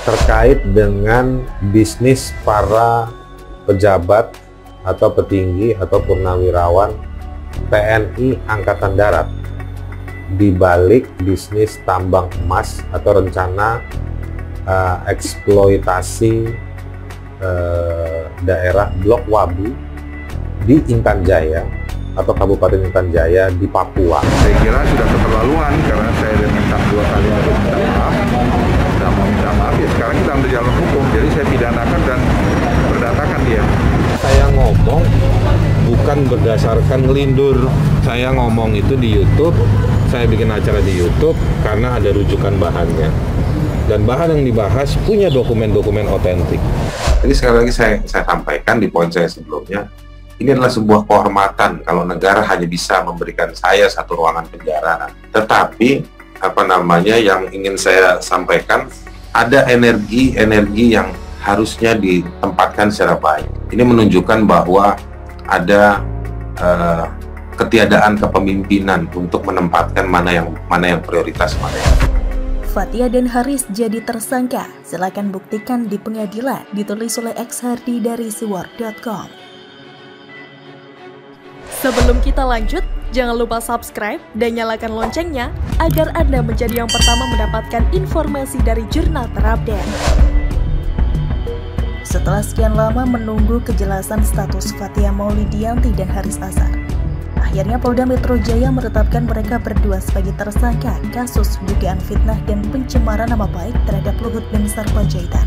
terkait dengan bisnis para pejabat atau petinggi atau purnawirawan TNI Angkatan Darat di balik bisnis tambang emas atau rencana eksploitasi daerah Blok Wabu di Intan Jaya atau Kabupaten Intan Jaya di Papua. Saya kira sudah keterlaluan karena saya sudah minta 2 kali untuk minta maaf, sudah mau minta maaf ya sekarang kita ambil jalur hukum, jadi saya pidanakan dan perdatakan dia. Saya ngomong bukan berdasarkan ngelindur, saya ngomong itu di YouTube, saya bikin acara di YouTube karena ada rujukan bahannya. Dan bahan yang dibahas punya dokumen-dokumen otentik. Jadi sekali lagi saya sampaikan di poin saya sebelumnya, ini adalah sebuah kehormatan kalau negara hanya bisa memberikan saya 1 ruangan penjara. Tetapi yang ingin saya sampaikan, ada energi yang harusnya ditempatkan secara baik. Ini menunjukkan bahwa ada ketiadaan kepemimpinan untuk menempatkan mana yang prioritas, mana yang. Fathia dan Haris jadi tersangka, silakan buktikan di pengadilan, ditulis oleh X Hardi dari siwar.com. Sebelum kita lanjut, jangan lupa subscribe dan nyalakan loncengnya agar Anda menjadi yang pertama mendapatkan informasi dari jurnal terupdate. Setelah sekian lama menunggu kejelasan status Fathia Maulidiyanti dan Haris Azhar, akhirnya Polda Metro Jaya menetapkan mereka berdua sebagai tersangka kasus dugaan fitnah dan pencemaran nama baik terhadap Luhut Binsar Panjaitan.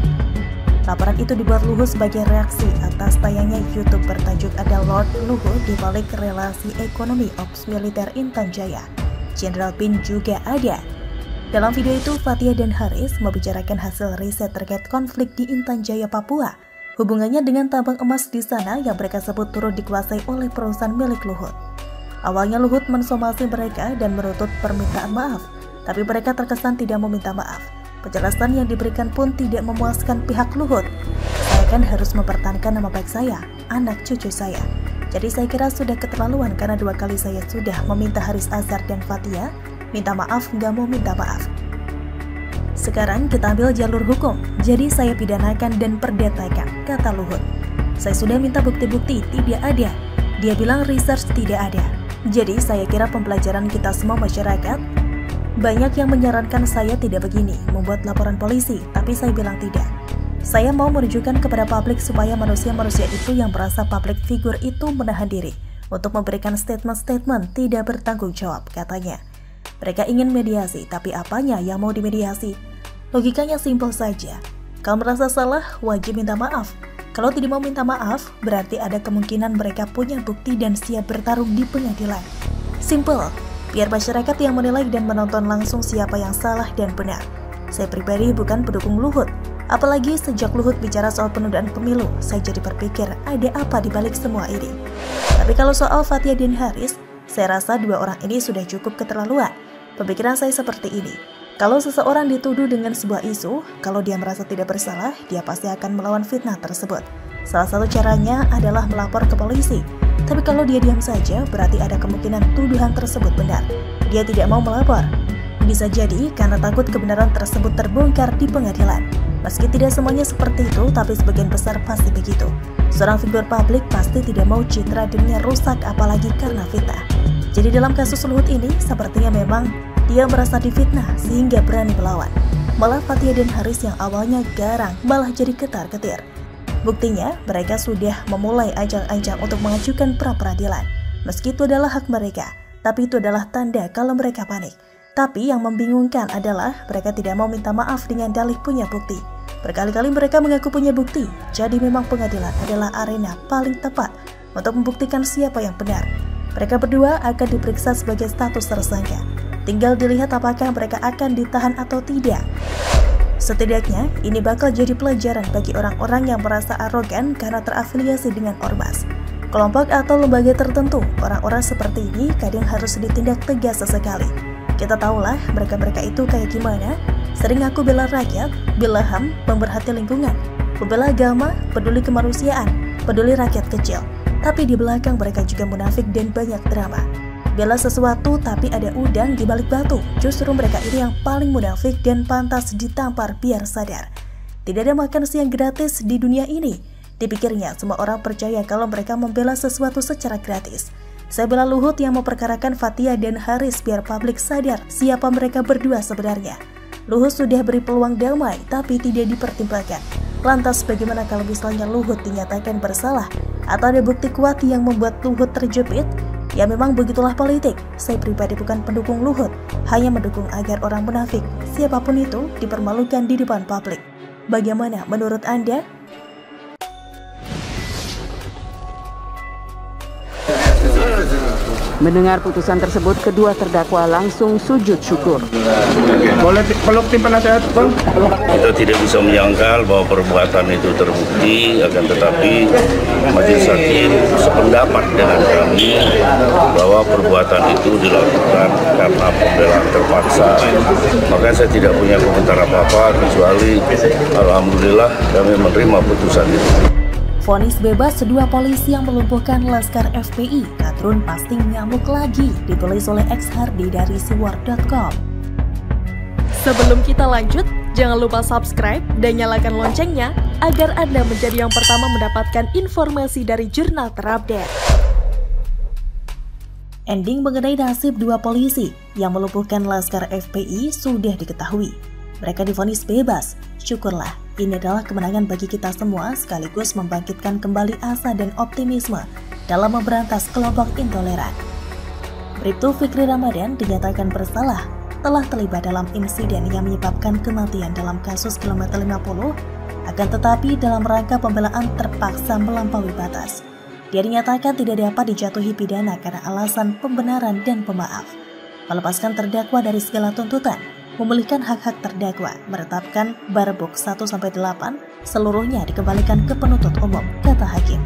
Laporan itu dibuat Luhut sebagai reaksi atas tayangnya YouTube bertajuk Ada Lord Luhut di balik relasi ekonomi Ops Militer Intan Jaya. Jenderal Bin juga ada. Dalam video itu, Fathia dan Haris membicarakan hasil riset terkait konflik di Intan Jaya, Papua. Hubungannya dengan tambang emas di sana yang mereka sebut turut dikuasai oleh perusahaan milik Luhut. Awalnya Luhut mensomasi mereka dan menuntut permintaan maaf, tapi mereka terkesan tidak meminta maaf. Penjelasan yang diberikan pun tidak memuaskan pihak Luhut. Saya kan harus mempertahankan nama baik saya, anak cucu saya. Jadi saya kira sudah keterlaluan karena 2 kali saya sudah meminta Haris Azhar dan Fathia minta maaf, nggak mau minta maaf. Sekarang kita ambil jalur hukum, jadi saya pidanakan dan perdatakan, kata Luhut. Saya sudah minta bukti-bukti, tidak ada. Dia bilang research tidak ada. Jadi saya kira pembelajaran kita semua masyarakat, banyak yang menyarankan saya tidak begini, membuat laporan polisi, tapi saya bilang tidak. Saya mau menunjukkan kepada publik supaya manusia-manusia itu yang merasa public figure itu menahan diri untuk memberikan statement-statement tidak bertanggung jawab, katanya. Mereka ingin mediasi, tapi apanya yang mau dimediasi? Logikanya simpel saja. Kalau merasa salah, wajib minta maaf. Kalau tidak mau minta maaf, berarti ada kemungkinan mereka punya bukti dan siap bertarung di pengadilan. Simple, biar masyarakat yang menilai dan menonton langsung siapa yang salah dan benar. Saya pribadi bukan pendukung Luhut. Apalagi sejak Luhut bicara soal penundaan pemilu, saya jadi berpikir ada apa di balik semua ini. Tapi kalau soal Fathia dan Haris, saya rasa 2 orang ini sudah cukup keterlaluan. Pemikiran saya seperti ini. Kalau seseorang dituduh dengan sebuah isu, kalau dia merasa tidak bersalah, dia pasti akan melawan fitnah tersebut. Salah satu caranya adalah melapor ke polisi. Tapi kalau dia diam saja, berarti ada kemungkinan tuduhan tersebut benar. Dia tidak mau melapor. Bisa jadi karena takut kebenaran tersebut terbongkar di pengadilan. Meski tidak semuanya seperti itu, tapi sebagian besar pasti begitu. Seorang figur publik pasti tidak mau citra dirinya rusak, apalagi karena fitnah. Jadi dalam kasus Luhut ini, sepertinya memang dia merasa difitnah sehingga berani melawan. Malah Fathia dan Haris yang awalnya garang malah jadi ketar-ketir. Buktinya, mereka sudah memulai ajang-ajang untuk mengajukan pra-peradilan. Meski itu adalah hak mereka, tapi itu adalah tanda kalau mereka panik. Tapi yang membingungkan adalah mereka tidak mau minta maaf dengan dalih punya bukti. Berkali-kali mereka mengaku punya bukti, jadi memang pengadilan adalah arena paling tepat untuk membuktikan siapa yang benar. Mereka berdua akan diperiksa sebagai status tersangka. Tinggal dilihat apakah mereka akan ditahan atau tidak. Setidaknya, ini bakal jadi pelajaran bagi orang-orang yang merasa arogan karena terafiliasi dengan ormas, kelompok atau lembaga tertentu. Orang-orang seperti ini kadang harus ditindak tegas sesekali. Kita tahulah mereka-mereka itu kayak gimana. Sering aku bela rakyat, bela HAM, pemerhati lingkungan, membela agama, peduli kemanusiaan, peduli rakyat kecil. Tapi di belakang mereka juga munafik dan banyak drama. Bela sesuatu tapi ada udang di balik batu. Justru mereka ini yang paling munafik dan pantas ditampar biar sadar. Tidak ada makan siang gratis di dunia ini. Dipikirnya semua orang percaya kalau mereka membela sesuatu secara gratis. Saya bela Luhut yang memperkarakan Fathia dan Haris biar publik sadar siapa mereka berdua sebenarnya. Luhut sudah beri peluang damai tapi tidak dipertimbangkan. Lantas bagaimana kalau misalnya Luhut dinyatakan bersalah atau ada bukti kuat yang membuat Luhut terjepit? Ya memang begitulah politik. Saya pribadi bukan pendukung Luhut, hanya mendukung agar orang munafik, siapapun itu, dipermalukan di depan publik. Bagaimana menurut Anda? Mendengar putusan tersebut, kedua terdakwa langsung sujud syukur. Boleh peluk tim penasehat, Bang? Kita tidak bisa menyangkal bahwa perbuatan itu terbukti, akan tetapi majelis hakim sependapat dengan kami bahwa perbuatan itu dilakukan karena pembelaan terpaksa. Maka saya tidak punya komentar apa-apa kecuali alhamdulillah kami menerima putusan itu. Vonis bebas dua polisi yang melumpuhkan Laskar FPI, Kadrun pasti ngamuk lagi, ditulis oleh X Hardy dari siwar.com. Sebelum kita lanjut, jangan lupa subscribe dan nyalakan loncengnya agar Anda menjadi yang pertama mendapatkan informasi dari jurnal terupdate. Ending mengenai nasib dua polisi yang melumpuhkan Laskar FPI sudah diketahui. Mereka divonis bebas. Syukurlah, ini adalah kemenangan bagi kita semua sekaligus membangkitkan kembali asa dan optimisme dalam memberantas kelompok intoleran. Bribtu Fikri Ramadan dinyatakan bersalah telah terlibat dalam insiden yang menyebabkan kematian dalam kasus kilometer 50, akan tetapi dalam rangka pembelaan terpaksa melampaui batas. Dia dinyatakan tidak dapat dijatuhi pidana karena alasan pembenaran dan pemaaf, melepaskan terdakwa dari segala tuntutan, memulihkan hak-hak terdakwa, menetapkan barbuk 1-8, seluruhnya dikembalikan ke penuntut umum, kata hakim.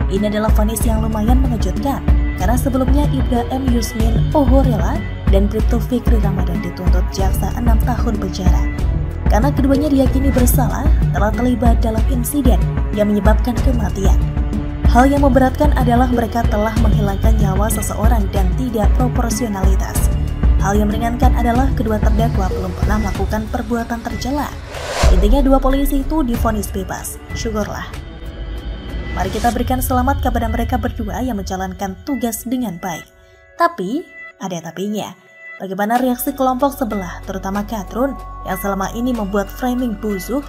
Ini adalah vonis yang lumayan mengejutkan, karena sebelumnya Ibrahim Yusmin Ohorela dan Bribtu Fikri Ramadan dituntut jaksa 6 tahun penjara. Karena keduanya diyakini bersalah telah terlibat dalam insiden yang menyebabkan kematian. Hal yang memberatkan adalah mereka telah menghilangkan nyawa seseorang dan tidak proporsionalitas. Hal yang meringankan adalah kedua terdakwa belum pernah melakukan perbuatan tercela. Intinya dua polisi itu divonis bebas. Syukurlah. Mari kita berikan selamat kepada mereka berdua yang menjalankan tugas dengan baik. Tapi, ada tapinya. Bagaimana reaksi kelompok sebelah, terutama Kadrun, yang selama ini membuat framing busuk?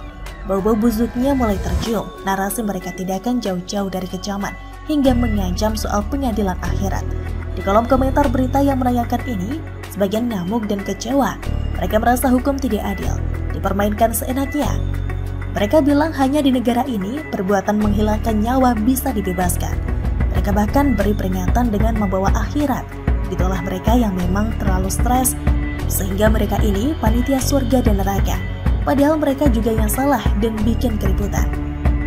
Bau-bau busuknya mulai tercium. Narasi mereka tidak akan jauh-jauh dari kecaman hingga mengancam soal pengadilan akhirat. Di kolom komentar berita yang menayangkan ini, sebagian ngamuk dan kecewa. Mereka merasa hukum tidak adil, dipermainkan seenaknya. Mereka bilang hanya di negara ini perbuatan menghilangkan nyawa bisa dibebaskan. Mereka bahkan beri peringatan dengan membawa akhirat. Itulah mereka yang memang terlalu stres, sehingga mereka ini panitia surga dan neraka. Padahal mereka juga yang salah dan bikin keributan.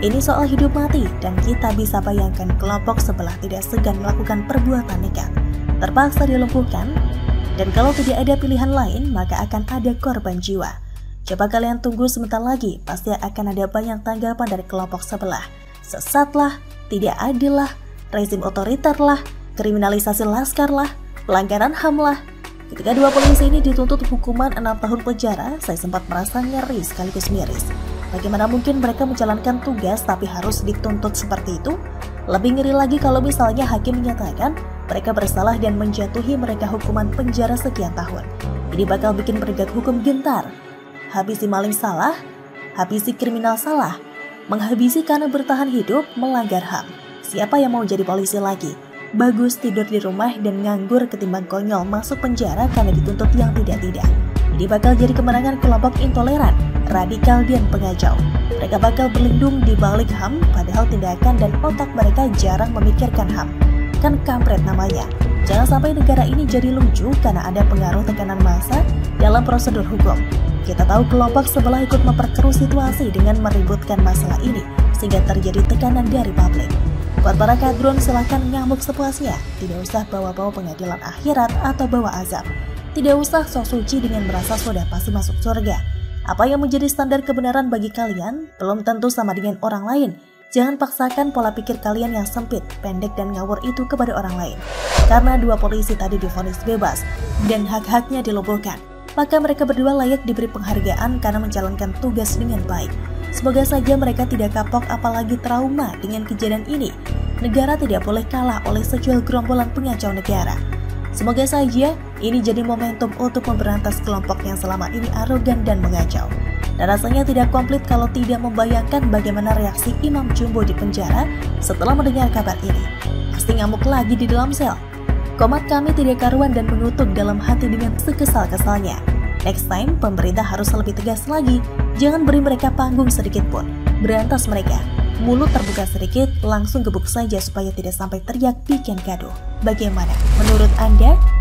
Ini soal hidup mati, dan kita bisa bayangkan kelompok sebelah tidak segan melakukan perbuatan nekat. Terpaksa dilumpuhkan, dan kalau tidak ada pilihan lain, maka akan ada korban jiwa. Coba kalian tunggu sebentar lagi, pasti akan ada banyak tanggapan dari kelompok sebelah. Sesatlah, tidak adil lah, rezim otoriter lah, kriminalisasi Laskar lah, pelanggaran HAM lah. Ketika dua polisi ini dituntut hukuman 6 tahun penjara, saya sempat merasa ngeri sekaligus miris. Bagaimana mungkin mereka menjalankan tugas tapi harus dituntut seperti itu? Lebih ngeri lagi kalau misalnya hakim menyatakan mereka bersalah dan menjatuhi mereka hukuman penjara sekian tahun. Ini bakal bikin penegak hukum gentar. Habisi maling salah, habisi kriminal salah, menghabisi karena bertahan hidup, melanggar HAM. Siapa yang mau jadi polisi lagi? Bagus tidur di rumah dan nganggur ketimbang konyol masuk penjara karena dituntut yang tidak-tidak. Ini bakal jadi kemenangan kelompok intoleran, radikal dan pengacau. Mereka bakal berlindung di balik HAM, padahal tindakan dan otak mereka jarang memikirkan HAM. Kan kampret namanya. Jangan sampai negara ini jadi lucu karena ada pengaruh tekanan massa dalam prosedur hukum. Kita tahu kelompok sebelah ikut memperkeruh situasi dengan meributkan masalah ini, sehingga terjadi tekanan dari publik. Buat para kadrun silahkan ngamuk sepuasnya, tidak usah bawa-bawa pengadilan akhirat atau bawa azab. Tidak usah sok suci dengan merasa sudah pasti masuk surga. Apa yang menjadi standar kebenaran bagi kalian belum tentu sama dengan orang lain. Jangan paksakan pola pikir kalian yang sempit, pendek dan ngawur itu kepada orang lain. Karena dua polisi tadi divonis bebas dan hak-haknya dilumpuhkan, maka mereka berdua layak diberi penghargaan karena menjalankan tugas dengan baik. Semoga saja mereka tidak kapok apalagi trauma dengan kejadian ini. Negara tidak boleh kalah oleh secuil gerombolan pengacau negara. Semoga saja ini jadi momentum untuk memberantas kelompok yang selama ini arogan dan mengacau. Dan rasanya tidak komplit kalau tidak membayangkan bagaimana reaksi Imam Jumbo di penjara setelah mendengar kabar ini. Pasti ngamuk lagi di dalam sel. Komat kami tidak karuan dan mengutuk dalam hati dengan sekesal-kesalnya. Next time, pemerintah harus lebih tegas lagi. Jangan beri mereka panggung sedikit pun. Berantas mereka. Mulut terbuka sedikit, langsung gebuk saja supaya tidak sampai teriak bikin gaduh. Bagaimana menurut Anda?